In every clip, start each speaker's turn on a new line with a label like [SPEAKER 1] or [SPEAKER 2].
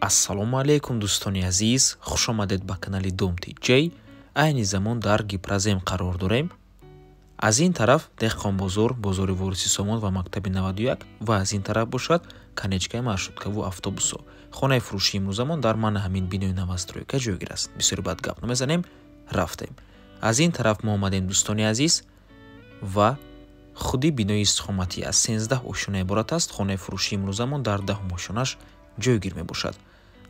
[SPEAKER 1] Ассалому алейкум дӯстони азиз, хуш омадед ба канали Domti J. Айни замон дар Гипразем қарор дорем. Аз ин тараф Деҳқонбозор, бозори Вориси Somon ва мактаби 91 ва аз ин тараф бошад канечкаи маршруткаву автобусо. Хонаи фурӯшии имрӯзамон дар мана ҳамин бинои навастройка ҷойгир аст. Бисёри бад гап намезанем, рафтем. Аз ин тараф мо омадем дӯстони азиз ва худи бинои истиқоматӣ аз 13 ошона иборат аст. Хонаи фурӯшии имрӯзамон дар 10 ошонаш ҷойгир мебошад.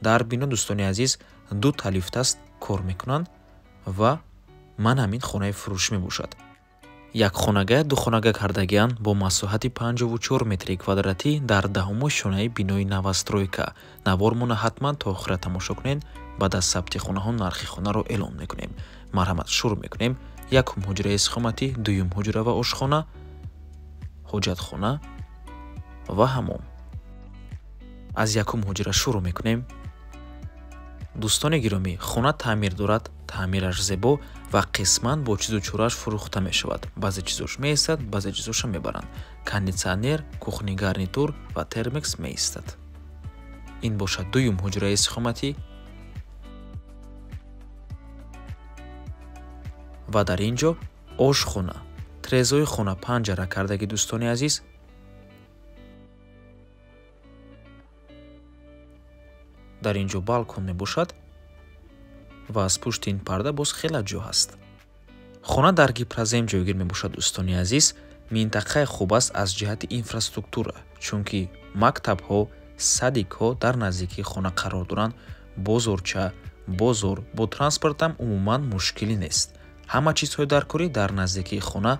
[SPEAKER 1] Дар бино дӯстони азиз дута лифтаст кор мекунанд ва ман ҳамин хонаи фурӯш мебошад. Якхонага духонага кардагианд бо масоҳати 54 метри квадратӣ дар 10 шонаи бинои навастройка. Навормона ҳатман то охира тамошо кунед. Баъд аз сабти хонаҳо нархи хонаро эълон мекунем. Марҳамат, шурӯъ мекунем. Якум ҳуҷраи истиқоматӣ, дуюм ҳуҷра ва ошхона, ҳоҷатхона ва ҳаммом. аз якум ҳуҷра шурӯъ мекунем. дӯстони гиромӣ, хона таъмир дорад, таъмираш зебо ва қисман бо чизу чорааш фурӯхта мешавад. баъзе чизош меистад, баъзе чизоша мебаранд. кондитсионер, кухни гарнитур ва термекс меистад. ин бошад дуюм ҳуҷраи истиқоматӣ. ва дар ин ҷо ошхона, трезои хона панҷара кардаги дӯстони азиз. дар ин ҷо балкон мебошад ва аз пушти ин парда боз хела ҷо ҳаст. хона дар Гипразем ҷойгир мебошад дӯстони азиз. минтақаи хуб аст аз ҷиҳати инфраструктура, чунки мактабҳо, садикҳо дар наздикии хона қарор доранд. бозорча, бозор бо транспортам умуман мушкилӣ нест. ҳама чизҳои даркорӣ дар наздикии хона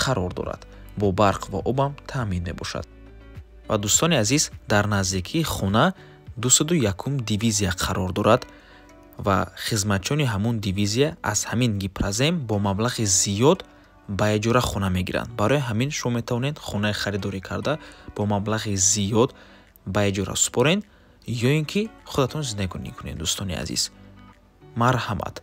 [SPEAKER 1] қарор дорад. бо барқ ва обам таъмин мебошад. ва дӯстони азиз, дар наздикии хона 201 дивизия қарор дорад ва хизматчони ҳамун дивизия аз ҳамин Гипразем бо маблағи зиёд ба иҷора хона мегиранд. барои ҳамин шумо метавонед хонаи харидорӣ карда бо маблағи зиёд ба иҷора супорен ё ин ки худатон зиндагӣ кунед. дӯстони азиз, марҳамат.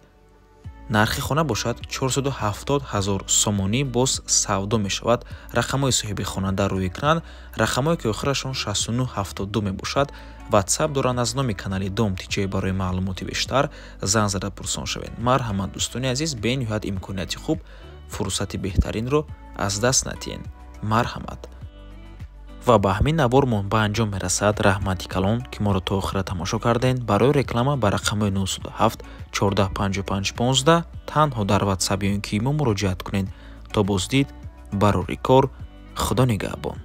[SPEAKER 1] нархи хона бошад 470 000 сомонӣ боз савдо мешавад. рақамҳои соҳиби хонанда рӯи экран, рақамҳое ки охирашон 6972 мебошад. ватсап доранд. аз номи канали Domti J барои маълумоти бештар зан зада пурсон шавед. марҳамат дӯстони азиз, бениҳоят имконияти хуб, фурсати беҳтаринро аз даст надиҳед. марҳамат. ва ба ҳамин навор мо ба анҷом мерасад. раҳмати калон ки моро то охира тамошо кардем. барои реклама ба рақамҳои 907 1455 15 танҳо дар ватсап ё ин ки имо муроҷиат кунед. то боздид, барори кор, худо нигаҳбон.